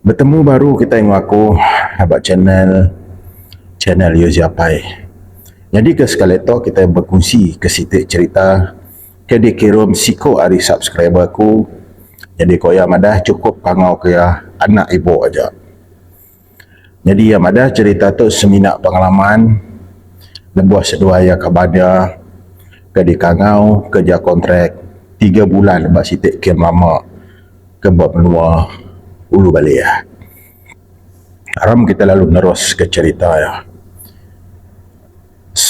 Bertemu baru kita yang aku abang channel Yoziapai. Jadi ke sekali tu kita berkongsi ke sitik cerita ke dikirim siko hari subscriber aku. Jadi kau yang madah cukup pangau ke anak ibu aja. Jadi yang madah cerita tu seminak pengalaman lebuh sedua ya kabarnya ke di kangau kerja kontrak 3 bulan lepas sitik kem lama ke buat menua ulu balik ya. Haram kita lalu nerus ke cerita ya.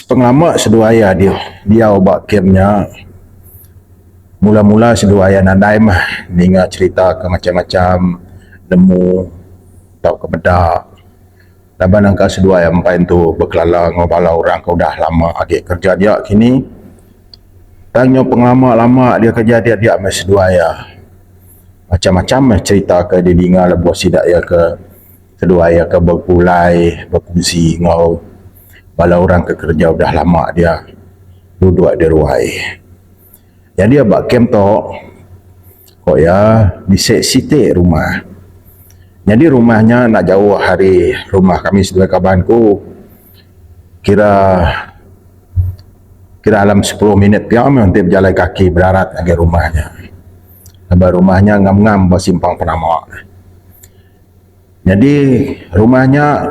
Pengelama sedua ya dia obak kemnya mula-mula sedua ya nandai mah dengar cerita ke macam-macam nemu tau ke bedak laban angka sedua ya empat tu berkelala ngobala orang kau dah lama agak kerja dia kini tanya pengelama lama dia kerja dia mas sedua ya macam-macam cerita ke dia dengar lebuh sidak ya ke kedua ya ke berpulai berfungsi ngau bala orang ke kerja udah lama dia duduk di ruai. Jadi abak kem to kok ya bisa sitik rumah. Jadi rumahnya nak jauh hari rumah kami sedua kabanku kira dalam 10 minit piang nanti berjalan kaki berdarat lagi rumahnya. Abang rumahnya ngam-ngam bersimpang penama. Jadi rumahnya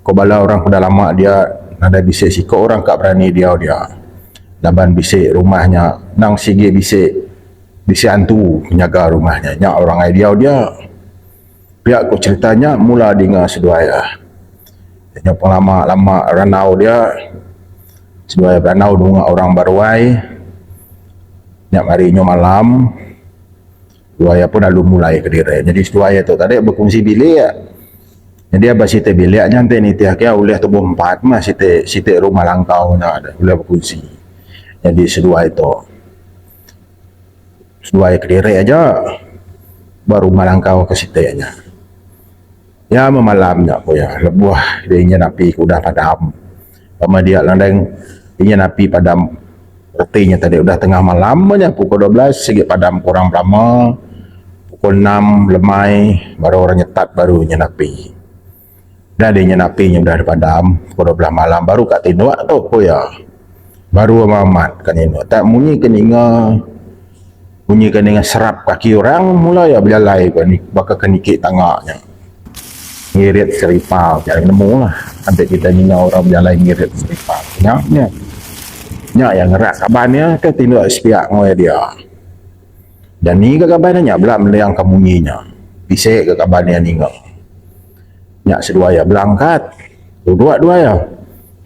kau bala orang pada lama dia ada bisik siko orang tak berani dia laban bisik rumahnya nang sigi bisik hantu penjaga rumahnya nyak orang dia pihak ku ceritanya mula dengar sedua ya nyak lama ranau dia sedua ranau dengan orang baruai nyak marinya malam dua ya pun lalu mulai ke diri jadi sedua ya tu tadi berfungsi bilik ya. Jadi abah sitik biliknya nanti ni tiap kia oleh tubuh 4 mah sitik rumah langkau nak ada boleh berfungsi. Jadi sedua ya kediri aja baru rumah langkau ke sitiknya. Ya memalamnya aku ya lebuh dia napi udah padam. Sama dia landang dia napi padam artinya tadi udah tengah malam nya pukul 12 segi padam kurang lama pukul 6 lemai baru orang nyetat baru napi. Dah dia napinya udah padam pukul 12 malam baru kat tinduk tu ko ya baru mamat kan ini tak bunyi keninga serap kaki orang mula ya berjalai kan bakal kenikik tangaknya ngirit seripal jangan nemu lah sampai kita nina orang berjalai ngirit seripal nyak yang ngerak kabarnya ke tinduk sepiak ngoy dia dan ni ke kabarnya nyak belak meliang kemunyinya bisik ke kabarnya ninggal nyak sedua ya berangkat dua ya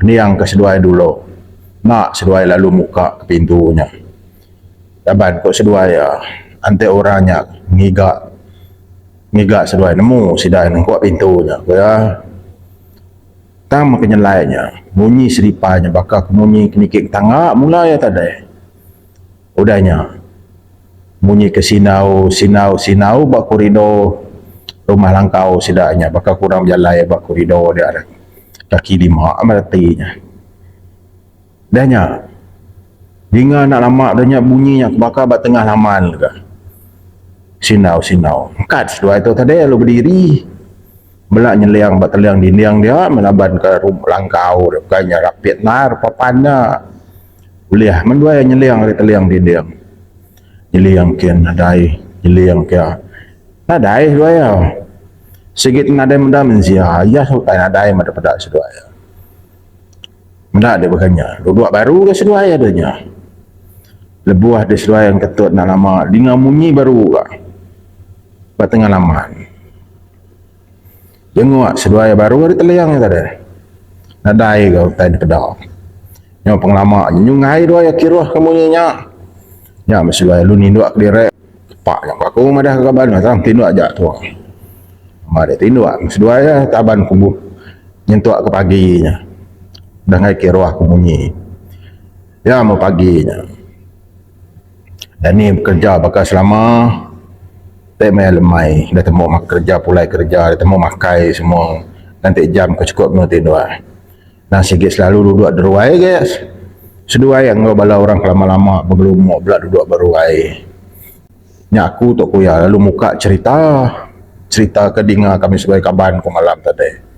peniang ke sedua dulu nak sedua lalu muka ke pintunya laban kok sedua ya ante orangnya ngigak sedua nemu sidai nang kuat pintunya ya tang kenyelainya bunyi seripanya bakal kemunyi kenikik tangga mula ya tadi udahnya bunyi ke sinau bak koridor rumah langkau sidaknya bakal kurang berjalan ya bak koridor dia ada kaki 5 amartinya dahnya dengar nak lama dahnya bunyinya bakal bat tengah laman ke sinau angkat sedua itu tadi lalu berdiri belak nyeliang bat teliang dinding dia melaban ke rumah langkau dia bukannya rapit nar papannya boleh mendua yang nyeliang ke teliang dinding nyeliang kian nadai nyeliang kia nadai dua ya sigit nadai muda menzia ya suka nadai mada pada sedua ya muda ada bukannya dua baru ke sedua ya adanya lebuah ada sedua yang ketut nak lama dengar bunyi baru ke tengah laman jenguk sedua ya baru ada teliang tadi nadai kau tadi pedak yang penglama nyungai dua ya kiruh kemunyinya ya sedua lu ninduk direk pak yang aku madah kaban macam tinduk aja tu ada tinduk sedua ya taban kubu nyentuk ke paginya dah ngai kiruah kemunyi ya mau paginya dan ni bekerja bakal selama tak main lemai dah temu kerja pulai kerja dah temu makai semua nanti jam kecukup mau tinduk dan sikit selalu duduk deruai guys sedua yang bala orang lama-lama bergelumuk belak duduk beruai nyak aku tok kuya lalu muka cerita cerita ke dengar kami sebagai kaban ku malam tadi.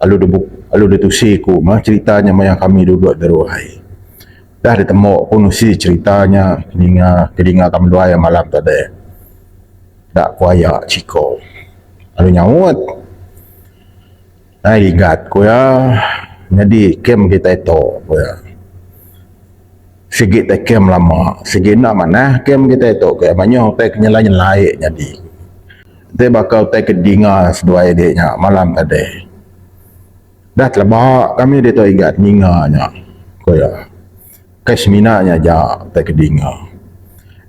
Alu dia tusi ku mah ceritanya yang kami duduk deruai. Dah ditemu ku nusi ceritanya ke dengar kami dua yang malam tadi. Dak kuaya ciko. Alu nyawut. Nah ingat ku ya. Jadi kem kita itu ku ya. Sikit tak kem lama. Sikit nak mana kem kita itu ku ya. Banyak tak nyelai jadi. Dia bakal tak kedengar sedua adiknya malam tadi. Dah terlebak kami dia tu ingat ninganya. Koya. Kesminanya ja tak kedengar.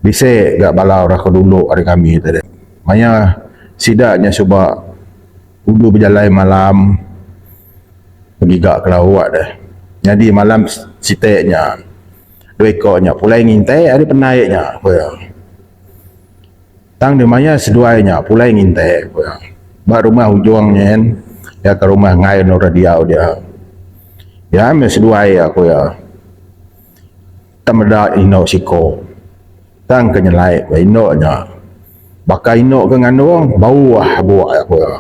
Bisik gak balau rak dulu hari kami tadi. Maya sidaknya cuba udu berjalan malam pergi gak ke laut dah. Jadi malam siteknya dua ekornya pulai ngintai ada penaiknya koya. Tang di maya seduanya pulai ngintai koya. Ba rumah ujungnya kan ya ke rumah ngai no radiau dia. Ya me seduai aku ya. Tamada ino siko. Tang kenyelai ba ino nya. Baka ino ke ngandung bau buah aku ya.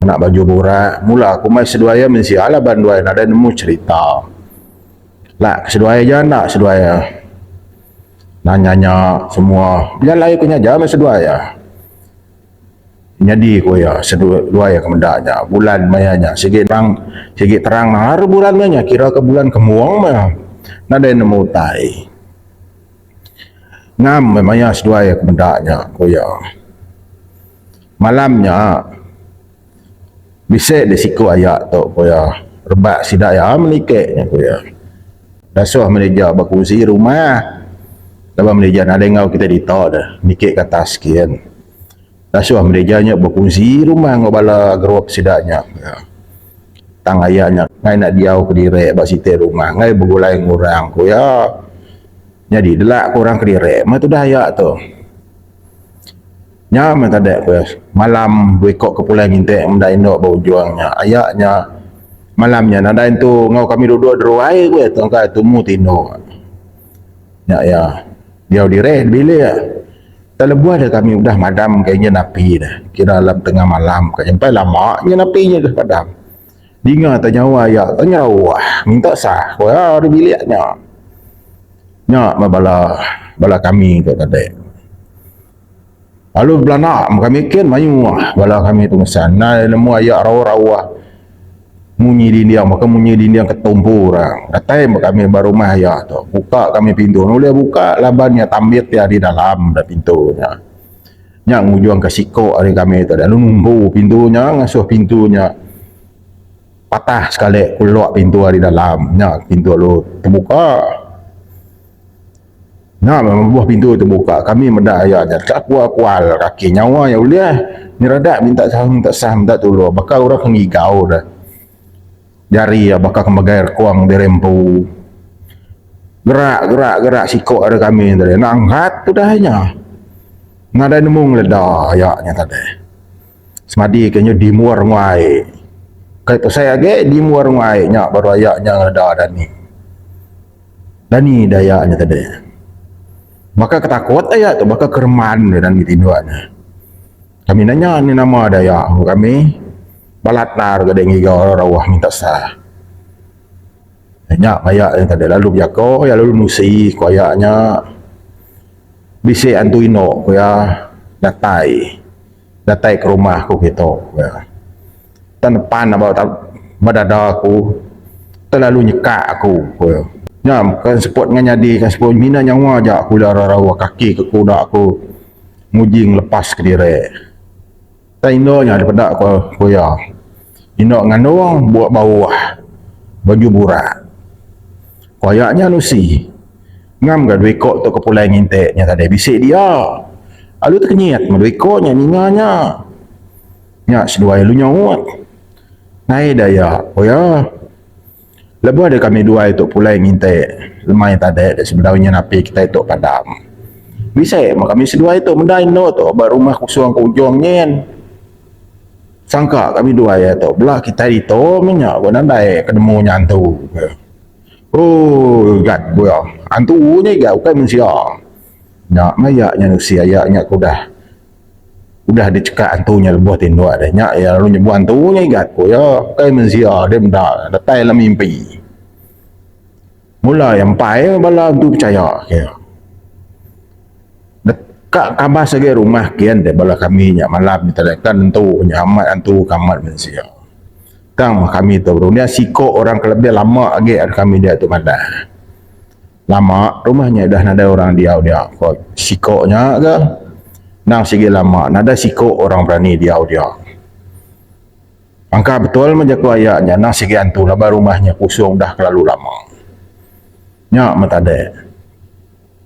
Nak baju borak mula aku mai seduaya mesti ala banduai ada nemu cerita. Lah seduaya je nak seduaya. Nanya semua dia lain punya jam seduaya. Jadi ko ya sedua ya kemendaknya bulan mayanya sikit terang har bulan mayanya kira ke bulan kemuang mah nada nemu tai ngam maya sedua ya kemendaknya ko ya malamnya bisa desiko ayak tu ko ya rebak sidak ya menikeknya ko ya dasuh meneja bakusi rumah dalam meneja ada ngau kita ditok dah nikek ke atas sekian dasuh merejanya berfungsi rumah ngobala geruap sidaknya ya. Tang ayahnya ngai nak diau ke direk bak site rumah ngai bergulai ngurang ku ya jadi delak kurang ke direk mah tu dah ayak tu nya mah tadi ku ya malam bekok ke pulang ngintek mendai nok bau juangnya ayaknya malamnya nada itu ngau kami duduk deruai ku ya tangka tumu tino ya diau direk bila ya terlebuah dah kami udah madam kayaknya napi dah. Kira dalam tengah malam kayaknya sampai lamanya napinya dah padam. Dengar tanya ya, tanya wah minta sah. Wah ada biliknya. Nya bala kami tu tadi. Lalu belana kami ken mayu bala kami tu sana nemu ayak rawa-rawa. Munyi dindiang maka munyi dindiang ketumpu orang. Datang kami baru rumah ya tu. Buka kami pintu. Boleh buka labannya tambit ya di dalam dah pintunya. Yang ngujuang ke siko hari kami tu. Lalu nunggu pintunya ngasuh pintunya. Patah sekali keluar pintu di dalam. Nya pintu lalu terbuka. Nah, buah pintu terbuka. Kami mendak ayahnya. Tak kual kaki nyawa ya boleh. Ni radak minta sah minta tolong. Bakal orang kengigau dah. Jari ya bakal kembagai kuang dirempu gerak sikok ada kami tadi nak angkat tu dah hanya ngada nemu ngeledah ayaknya tadi semadi kayaknya di muar ngai kayak tu saya ge di muar ngai nya baru ayaknya ngeledah dani dayaknya tadi maka ketakut ayak tu bakal kerman dan tiduannya kami nanya ni nama dayak kami balat nar gadeng igau rawah minta sah. Banyak ayak yang tadi lalu biako ya lalu nusi koyaknya bisi antu ino koya datai ke rumah ku gitu ya. Tanpan apa badada aku terlalu nyekak aku koya. Ya kan sepot nganyadi kan sepot mina nyawa aja aku lara rawah kaki ke kuda aku ngujing lepas ke dire. Tainonya daripada aku ya. Indok ngandung buat bawah baju burak. Koyaknya nusi. Ngam gak duit kok tu kepulai nginteknya tadi bisik dia. Alu tu kenyat duit koknya ninganya. Nya sedua lu nyawat. Nai daya. Oh ya. Lepas ada kami dua itu pulai ngintek. Lemai tadi sebenarnya napi kita itu padam. Bisik mak kami sedua itu mendai no tu baru rumah kusuang ke ujungnya. Sangka kami dua ya tu belah kita itu minyak gua nandai ketemu nyantu oh gad gua antunya gak bukan manusia nak mayaknya manusia ayaknya kuda udah dicekak antunya lebuh tinduk ada nyak ya lalu nyebuh antunya igat ko ya kai mensia dia mendak datai lah mimpi mula yang pai bala tu percaya ya dekat kabar segi rumah kian deh bala kami nyak malam ditelekan tu nyamat antu kamat mensia tang kami tu bro dia siko orang kelebih lama lagi ada kami dia tu madah lama rumahnya dah ada orang dia kok sikonya ke nang segi lama nada siko orang berani dia angka betul menjaku ayahnya nang segi antu laba rumahnya kusung dah terlalu lama nyak matade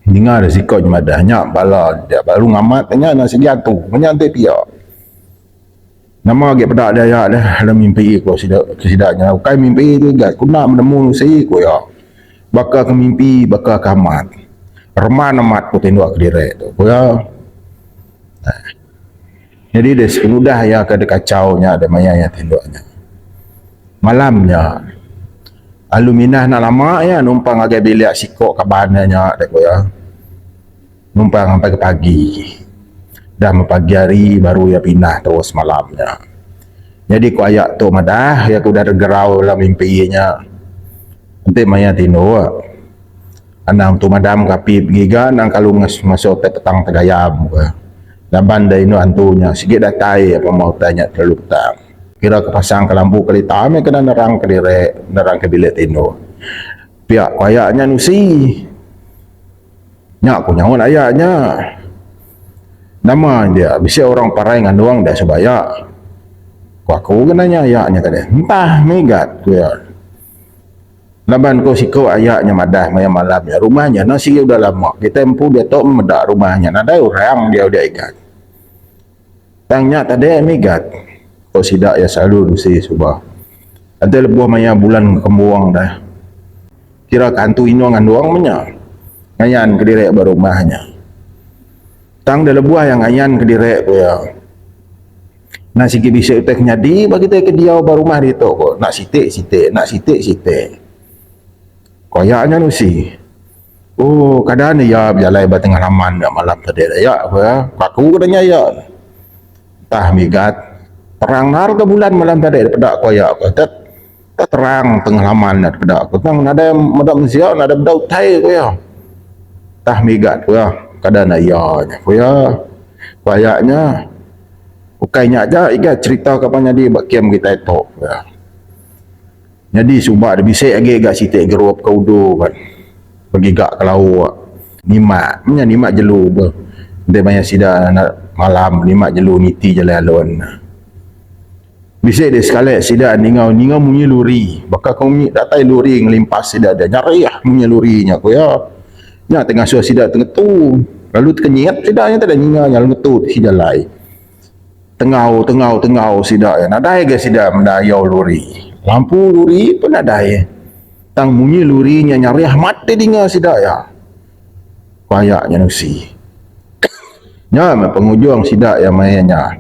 dengar siko jemadah nyak bala dia baru ngamat tanya nang segi antu menyantai pia nama agak pedak dia ya dah dalam mimpi ko sidaknya kai mimpi tu gat kuna menemu sei ko ya bakal ke mimpi bakal kamat reman amat ko tinduk ke direk tu ko ya. Jadi dia semudah ya ke kacaunya ada maya yang tinduknya malamnya aluminah nak lama ya numpang agak bilik sikok kabananya dek ya numpang sampai ke pagi dah pagi hari baru ya pindah terus malamnya jadi ku ayak tu madah ya ku dah gerau dalam mimpinya nanti maya tinduk anang tu madam kapi giga nang kalau masuk petang tegayam laban dah inu antunya sikit datai apa mau tanya terlalu petang kira kepasang ke lampu kali tame kena nerang ke direk nerang ke bilik tino pihak ayaknya nusi nyak aku nyawan ayaknya nama dia bisa orang parai dengan doang dah sebaya aku kenanya ayaknya tadi entah megat ku ya laban ko siko ayaknya madah maya malamnya rumahnya nasi udah lama kita empu dia tok medak rumahnya nada orang dia udah ikat tangnya tadi megat kok sidak ya selalu si subah ada lebuh maya bulan kembuang dah kira kantu ino ngan doang menya ngayan ke direk barumahnya tang dah lebuh yang ngayan ke direk ko ya nasi ki bisa utek nyadi bagi teh ke dia barumah di to kok nak sitik nak sitik koyaknya nusi oh kadang ya berjalan ba tengah laman dak malam tadi ya aku katanya ya tah migat terang nar ke bulan malam tadi daripada koyak tak terang tengah laman daripada aku tang ada madak mensia ada bedau tai koyak tah migat koyak kadang ya koyaknya ukainya aja iga cerita kapan jadi bak kiam kita itu ya jadi subak ada bisik lagi agak sitik gerup ke udu kan pergi gak ke laut nimak jelu dia banyak sida malam nimak jelu niti jalan alun bisik dia sekali sida ningau munyi luri bakal kau munyi datai luri ngelimpas sida dia nyari munyi lurinya ko ya nya tengah suah sida tengah tu lalu terkenyit sidanya tak ada ninganya lalu tu sida lai tengau sida ya nadai ke sida mendayau luri lampu luri pun ada ya tang munyi lurinya nyari mati dinga sida ya kayaknya nusi nya pengujung sida ya mainnya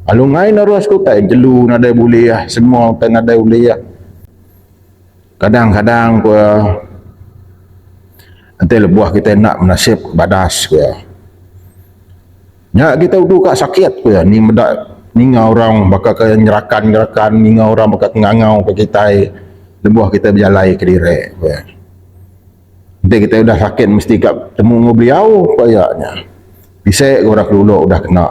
alungai narus ku tai jelu nadai boleh ya semua tai nadai boleh ya kadang-kadang ku nanti lebuah kita nak menasib badas ku ya nya kita udu kak sakit ku ya ni medak ninga orang bakal ke nyerakan ninga orang bakal ngangau ke kita lebuh kita berjalan ke direk ya. Nanti kita udah sakit mesti kat temu beliau kayaknya bisa orang dulu udah kena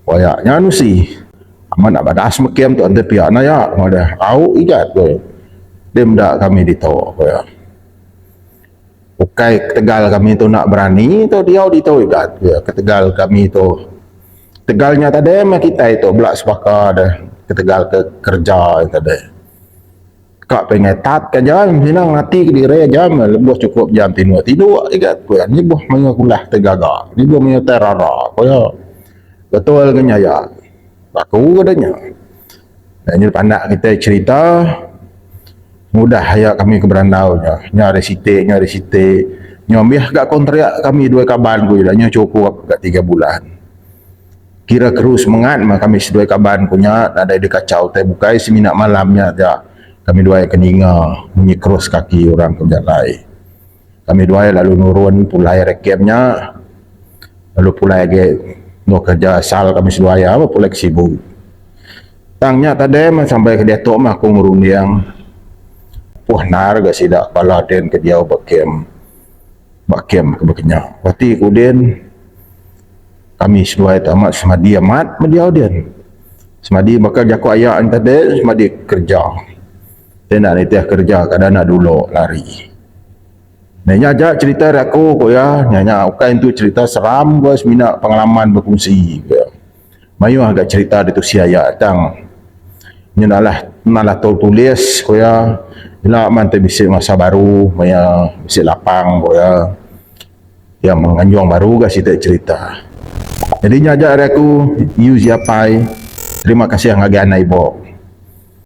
kayaknya anu sih aman nak badas mekiam tu ante pihak na ya ada au igat tu dia mendak kami ditahu ya ukai Tegal kami tu nak berani tu dia ditahu igat ya ke Tegal kami tu Tegalnya tadi kita itu belak sepakar dah ke Tegal ke kerja tadi kak pengetat kan jam senang hati ke diri jam lebih cukup jam tidur ikat ku ni buh mengakulah tegaga ni buh menyo terara ko ya betul kan ya aku katanya dan ni pandak kita cerita mudah ya kami ke berandau nyari sitik nyomiah gak kontrak kami dua kaban ku dah cukup gak 3 bulan kira terus mengat kami sedua kaban punya ada di kacau teh bukai seminak malamnya ya kami dua keninga bunyi cross kaki orang ke jalan kami dua lalu nurun pulai rekemnya lalu pulai lagi no kerja asal kami seluaya apa pulek sibuk. Tangnya tadi sampai ke dia tok mah aku ngurung yang puah nar gak sidak pala den ke dia bakem ke bekenya. Berarti kemudian kami seluaya tamat semadi amat media den. Semadi bakal jaku ayah tadi semadi kerja. Dia nak nitih kerja kadang nak dulu lari. Nanya aja cerita aku kok ya, nanya ukai itu cerita seram gua semina pengalaman berfungsi. Mayu agak cerita itu siaya tang. Nalah tulis kok ya. Bila mantai bisik masa baru, maya bisik lapang kok ya. Yang menganjung baru gak sih cerita. Jadi nyajak aku use siapai. Terima kasih yang agak anak ibu.